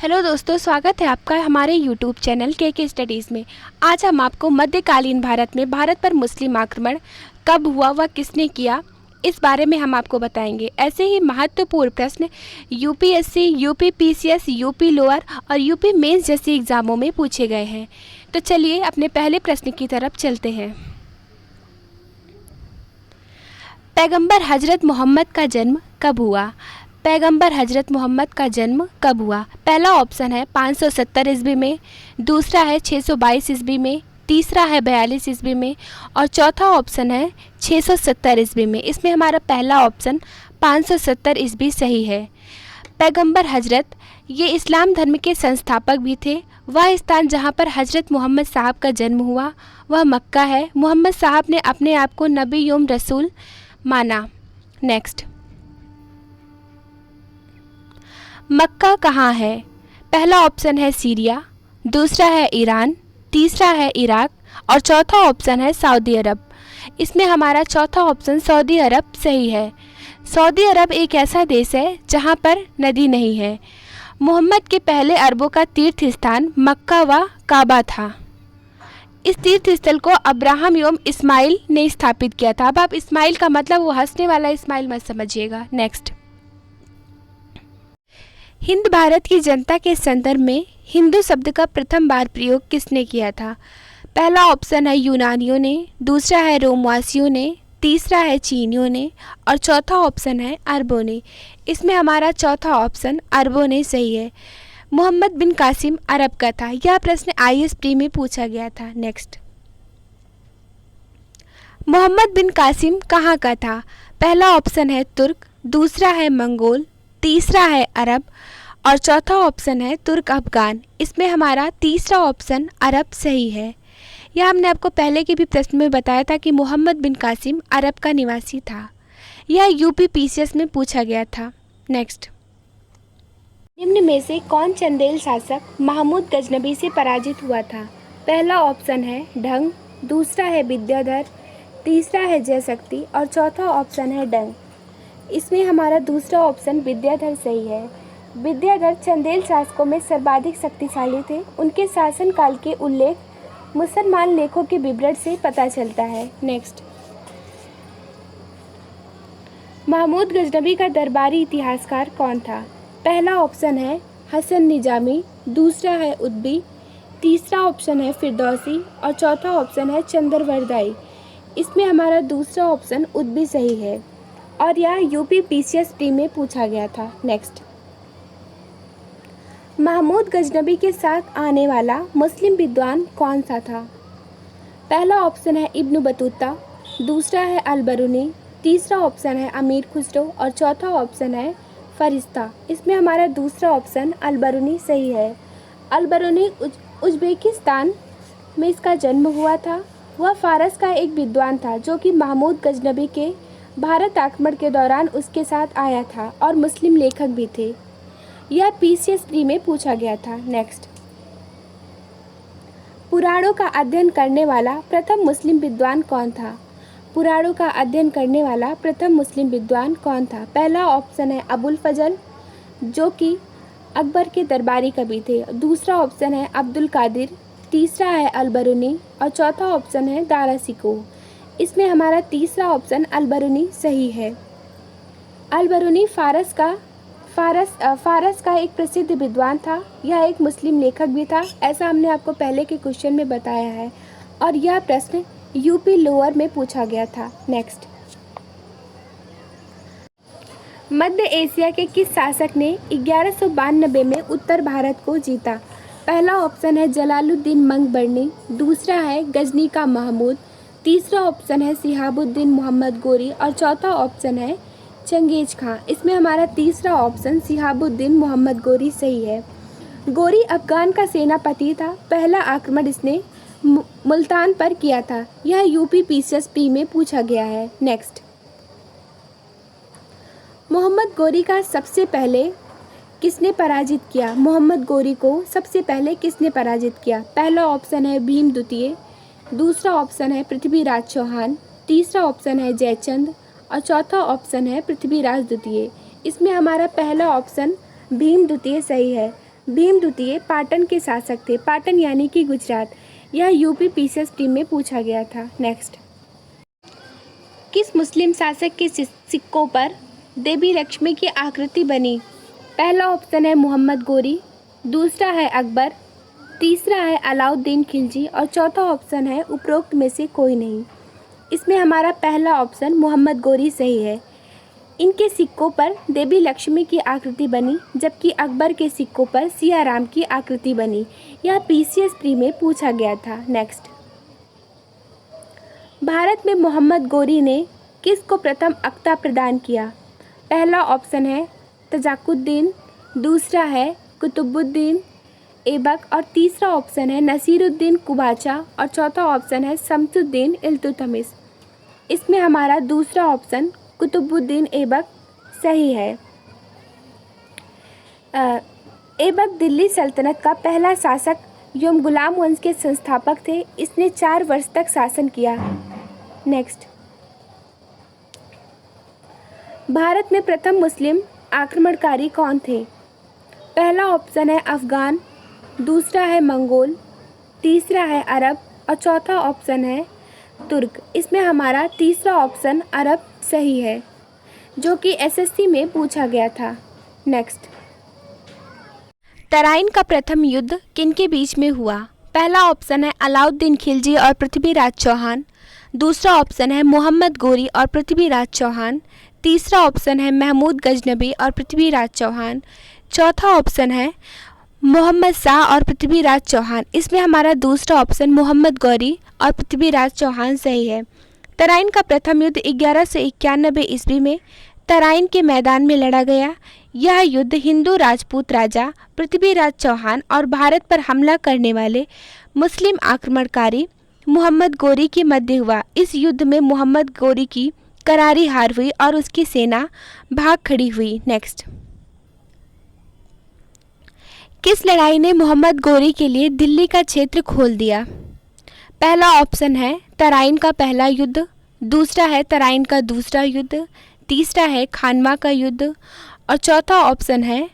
Hello दोस्तों, स्वागत है आपका हमारे यूट्यूब चैनल के स्टडीज़ में। आज हम आपको मध्यकालीन भारत में भारत पर मुस्लिम आक्रमण कब हुआ व किसने किया, इस बारे में हम आपको बताएंगे। ऐसे ही महत्वपूर्ण प्रश्न UPSC, UP PCS, UP lower और यूपी मेंस जैसी एग्ज़ामों में पूछे गए हैं। तो चलिए अपने पहले प्रश्न की तरफ चलते हैं। पैगंबर हजरत मोहम्मद का जन्म कब हुआ? पैगंबर हजरत मोहम्मद का जन्म कब हुआ? पहला ऑप्शन है 570 ईस्वी में, दूसरा है 622 ईस्वी में, तीसरा है 42 ईस्वी में और चौथा ऑप्शन है 670 ईस्वी में। इसमें हमारा पहला ऑप्शन 570 ईस्वी सही है। पैगंबर हजरत ये इस्लाम धर्म के संस्थापक भी थे। वह स्थान जहाँ पर हजरत मोहम्मद साहब का जन्म हुआ वह मक्का है। मोहम्मद साहब ने अपने आप को नबी योम रसूल माना। नेक्स्ट, मक्का कहाँ है? पहला ऑप्शन है सीरिया, दूसरा है ईरान, तीसरा है इराक और चौथा ऑप्शन है सऊदी अरब। इसमें हमारा चौथा ऑप्शन सऊदी अरब सही है। सऊदी अरब एक ऐसा देश है जहाँ पर नदी नहीं है। मोहम्मद के पहले अरबों का तीर्थ स्थान मक्का व काबा था। इस तीर्थ स्थल को अब्राहम एवं इस्माइल ने स्थापित किया था। अब आप इस्माइल का मतलब वो हंसने वाला इस्माइल मत समझिएगा। नेक्स्ट, हिंद भारत की जनता के संदर्भ में हिंदू शब्द का प्रथम बार प्रयोग किसने किया था? पहला ऑप्शन है यूनानियों ने, दूसरा है रोमवासियों ने, तीसरा है चीनियों ने और चौथा ऑप्शन है अरबों ने। इसमें हमारा चौथा ऑप्शन अरबों ने सही है। मोहम्मद बिन कासिम अरब का था। यह प्रश्न आईएएस प्री में पूछा गया था। नेक्स्ट, मोहम्मद बिन कासिम कहाँ का था? पहला ऑप्शन है तुर्क, दूसरा है मंगोल, तीसरा है अरब और चौथा ऑप्शन है तुर्क अफगान। इसमें हमारा तीसरा ऑप्शन अरब सही है। यह हमने आपको पहले के भी प्रश्न में बताया था कि मोहम्मद बिन कासिम अरब का निवासी था। यह यूपी पीसीएस में पूछा गया था। नेक्स्ट, निम्न में से कौन चंदेल शासक महमूद गजनबी से पराजित हुआ था? पहला ऑप्शन है ढंग, दूसरा है विद्याधर, तीसरा है जयशक्ति और चौथा ऑप्शन है डंग। इसमें हमारा दूसरा ऑप्शन विद्याधर सही है। विद्याधर चंदेल शासकों में सर्वाधिक शक्तिशाली थे। उनके शासनकाल के उल्लेख मुसलमान लेखों के विवरण से पता चलता है। नेक्स्ट, महमूद गजनबी का दरबारी इतिहासकार कौन था? पहला ऑप्शन है हसन निजामी, दूसरा है उद्बी, तीसरा ऑप्शन है फिरदौसी और चौथा ऑप्शन है चंद्रवरदाई। इसमें हमारा दूसरा ऑप्शन उद्बी सही है और यह यूपी पीसीएस प्री में पूछा गया था। नेक्स्ट, महमूद गजनबी के साथ आने वाला मुस्लिम विद्वान कौन सा था? पहला ऑप्शन है इब्न बतूता, दूसरा है अल-बरूनी, तीसरा ऑप्शन है अमीर खुसरो और चौथा ऑप्शन है फरिश्ता। इसमें हमारा दूसरा ऑप्शन अल-बरूनी सही है। अल-बरूनी उज्बेकिस्तान में इसका जन्म हुआ था। वह फारस का एक विद्वान था जो कि महमूद गजनबी के भारत आक्रमण के दौरान उसके साथ आया था और मुस्लिम लेखक भी थे। यह पीसीएस प्री में पूछा गया था। नेक्स्ट, पुराणों का अध्ययन करने वाला प्रथम मुस्लिम विद्वान कौन था? पुराणों का अध्ययन करने वाला प्रथम मुस्लिम विद्वान कौन था? पहला ऑप्शन है अबुल फजल जो कि अकबर के दरबारी कवि थे, दूसरा ऑप्शन है अब्दुल कादिर, तीसरा है अल-बरूनी और चौथा ऑप्शन है दारा सिकोह। इसमें हमारा तीसरा ऑप्शन अल-बरूनी सही है। अल-बरूनी फारस का एक प्रसिद्ध विद्वान था। यह एक मुस्लिम लेखक भी था, ऐसा हमने आपको पहले के क्वेश्चन में बताया है और यह प्रश्न यूपी लोअर में पूछा गया था। नेक्स्ट, मध्य एशिया के किस शासक ने 1192 में उत्तर भारत को जीता? पहला ऑप्शन है जलालुद्दीन मंगबरनी, दूसरा है गजनी का महमूद, तीसरा ऑप्शन है सिहाबुद्दीन मोहम्मद गोरी और चौथा ऑप्शन है चंगेज खां। इसमें हमारा तीसरा ऑप्शन सिहाबुद्दीन मोहम्मद गोरी सही है। गोरी अफगान का सेनापति था। पहला आक्रमण इसने मुल्तान पर किया था। यह यूपी पीसीएस प्री में पूछा गया है। नेक्स्ट, मोहम्मद गोरी का सबसे पहले किसने पराजित किया? मोहम्मद गोरी को सबसे पहले किसने पराजित किया? पहला ऑप्शन है भीम द्वितीय, दूसरा ऑप्शन है पृथ्वीराज चौहान, तीसरा ऑप्शन है जयचंद और चौथा ऑप्शन है पृथ्वीराज द्वितीय। इसमें हमारा पहला ऑप्शन भीम द्वितीय सही है। भीम द्वितीय पाटन के शासक थे। पाटन यानी कि गुजरात। यह यूपी पीसीएस टीम में पूछा गया था। नेक्स्ट, किस मुस्लिम शासक के सिक्कों पर देवी लक्ष्मी की आकृति बनी? पहला ऑप्शन है मोहम्मद गोरी, दूसरा है अकबर, तीसरा है अलाउद्दीन खिलजी और चौथा ऑप्शन है उपरोक्त में से कोई नहीं। इसमें हमारा पहला ऑप्शन मोहम्मद गोरी सही है। इनके सिक्कों पर देवी लक्ष्मी की आकृति बनी, जबकि अकबर के सिक्कों पर सिया राम की आकृति बनी। यह पीसीएस प्री में पूछा गया था। नेक्स्ट, भारत में मोहम्मद गोरी ने किसको प्रथम अक्ता प्रदान किया? पहला ऑप्शन है तजाकुद्दीन, दूसरा है कुतुबुद्दीन ऐबक और तीसरा ऑप्शन है नसीरुद्दीन कुबाचा और चौथा ऑप्शन है शमसुद्दीन इल्तुतमिश। इसमें हमारा दूसरा ऑप्शन कुतुबुद्दीन ऐबक सही है। ऐबक दिल्ली सल्तनत का पहला शासक एवं गुलाम वंश के संस्थापक थे। इसने 4 वर्ष तक शासन किया। नेक्स्ट, भारत में प्रथम मुस्लिम आक्रमणकारी कौन थे? पहला ऑप्शन है अफगान, दूसरा है मंगोल, तीसरा है अरब और चौथा ऑप्शन है तुर्क। इसमें हमारा तीसरा ऑप्शन अरब सही है, जो कि एसएससी में पूछा गया था। नेक्स्ट, तराइन का प्रथम युद्ध किनके बीच में हुआ? पहला ऑप्शन है अलाउद्दीन खिलजी और पृथ्वीराज चौहान, दूसरा ऑप्शन है मोहम्मद गोरी और पृथ्वीराज चौहान, तीसरा ऑप्शन है महमूद गजनबी और पृथ्वीराज चौहान, चौथा ऑप्शन है मोहम्मद शाह और पृथ्वीराज चौहान। इसमें हमारा दूसरा ऑप्शन मोहम्मद गौरी और पृथ्वीराज चौहान सही है। तराइन का प्रथम युद्ध 1191 ईस्वी में तराइन के मैदान में लड़ा गया। यह युद्ध हिंदू राजपूत राजा पृथ्वीराज चौहान और भारत पर हमला करने वाले मुस्लिम आक्रमणकारी मोहम्मद गोरी के मध्य हुआ। इस युद्ध में मोहम्मद गोरी की करारी हार हुई और उसकी सेना भाग खड़ी हुई। नेक्स्ट, किस लड़ाई ने मोहम्मद गोरी के लिए दिल्ली का क्षेत्र खोल दिया? पहला ऑप्शन है तराइन का पहला युद्ध, दूसरा है तराइन का दूसरा युद्ध, तीसरा है खानवा का युद्ध और चौथा ऑप्शन है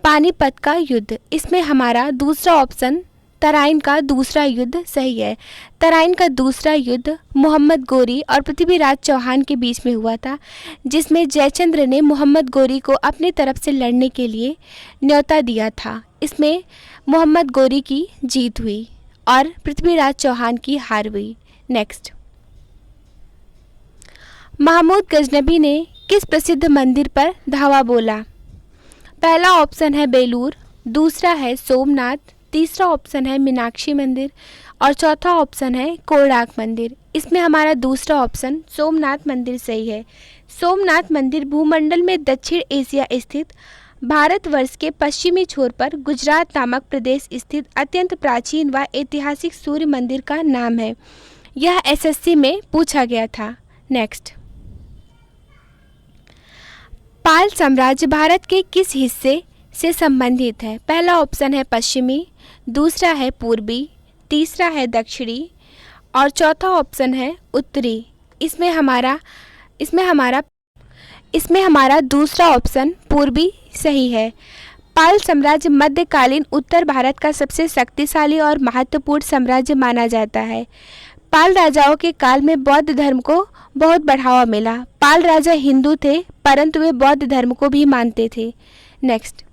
पानीपत का युद्ध। इसमें हमारा दूसरा ऑप्शन तराइन का दूसरा युद्ध सही है। तराइन का दूसरा युद्ध मोहम्मद गोरी और पृथ्वीराज चौहान के बीच में हुआ था, जिसमें जयचंद्र ने मोहम्मद गोरी को अपनी तरफ से लड़ने के लिए न्योता दिया था। इसमें मोहम्मद गोरी की जीत हुई और पृथ्वीराज चौहान की हार हुई। नेक्स्ट, महमूद गजनबी ने किस प्रसिद्ध मंदिर पर धावा बोला? पहला ऑप्शन है बेलूर, दूसरा है सोमनाथ, तीसरा ऑप्शन है मीनाक्षी मंदिर और चौथा ऑप्शन है कोणार्क मंदिर। इसमें हमारा दूसरा ऑप्शन सोमनाथ मंदिर सही है। सोमनाथ मंदिर भूमंडल में दक्षिण एशिया स्थित भारतवर्ष के पश्चिमी छोर पर गुजरात नामक प्रदेश स्थित अत्यंत प्राचीन व ऐतिहासिक सूर्य मंदिर का नाम है। यह एसएससी में पूछा गया था। नेक्स्ट, पाल साम्राज्य भारत के किस हिस्से से संबंधित है? पहला ऑप्शन है पश्चिमी, दूसरा है पूर्वी, तीसरा है दक्षिणी और चौथा ऑप्शन है उत्तरी। इसमें हमारा दूसरा ऑप्शन पूर्वी सही है। पाल साम्राज्य मध्यकालीन उत्तर भारत का सबसे शक्तिशाली और महत्वपूर्ण साम्राज्य माना जाता है। पाल राजाओं के काल में बौद्ध धर्म को बहुत बढ़ावा मिला। पाल राजा हिंदू थे, परंतु वे बौद्ध धर्म को भी मानते थे। नेक्स्ट,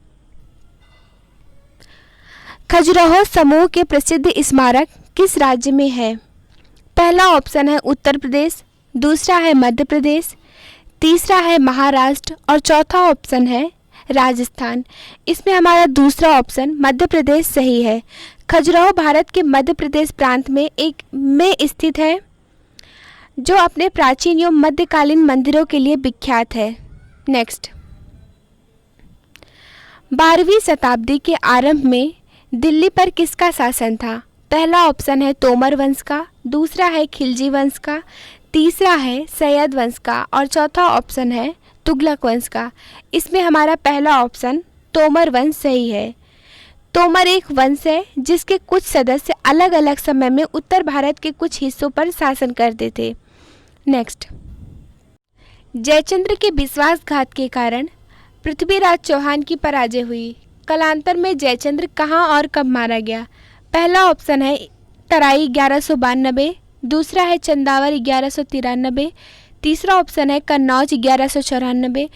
खजुराहो समूह के प्रसिद्ध स्मारक किस राज्य में है? पहला ऑप्शन है उत्तर प्रदेश, दूसरा है मध्य प्रदेश, तीसरा है महाराष्ट्र और चौथा ऑप्शन है राजस्थान। इसमें हमारा दूसरा ऑप्शन मध्य प्रदेश सही है। खजुराहो भारत के मध्य प्रदेश प्रांत में स्थित है, जो अपने प्राचीन एवं मध्यकालीन मंदिरों के लिए विख्यात है। नेक्स्ट, 12वीं शताब्दी के आरंभ में दिल्ली पर किसका शासन था? पहला ऑप्शन है तोमर वंश का, दूसरा है खिलजी वंश का, तीसरा है सैयद वंश का और चौथा ऑप्शन है तुगलक वंश का। इसमें हमारा पहला ऑप्शन तोमर वंश सही है। तोमर एक वंश है जिसके कुछ सदस्य अलग अलग समय में उत्तर भारत के कुछ हिस्सों पर शासन करते थे। नेक्स्ट, जयचंद्र के विश्वासघात के कारण पृथ्वीराज चौहान की पराजय हुई। कालांतर में जयचंद्र कहाँ और कब मारा गया? पहला ऑप्शन है तराई 1192, दूसरा है चंदावर 1193, तीसरा ऑप्शन है कन्नौज 1194,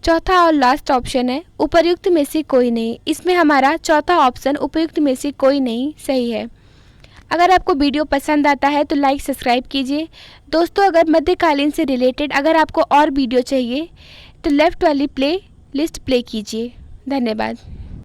चौथा और लास्ट ऑप्शन है उपर्युक्त में से कोई नहीं। इसमें हमारा चौथा ऑप्शन उपर्युक्त में से कोई नहीं सही है। अगर आपको वीडियो पसंद आता है तो लाइक सब्सक्राइब कीजिए। दोस्तों, अगर मध्यकालीन से रिलेटेड अगर आपको और वीडियो चाहिए तो लेफ़्ट वाली प्ले लिस्ट प्ले कीजिए। धन्यवाद।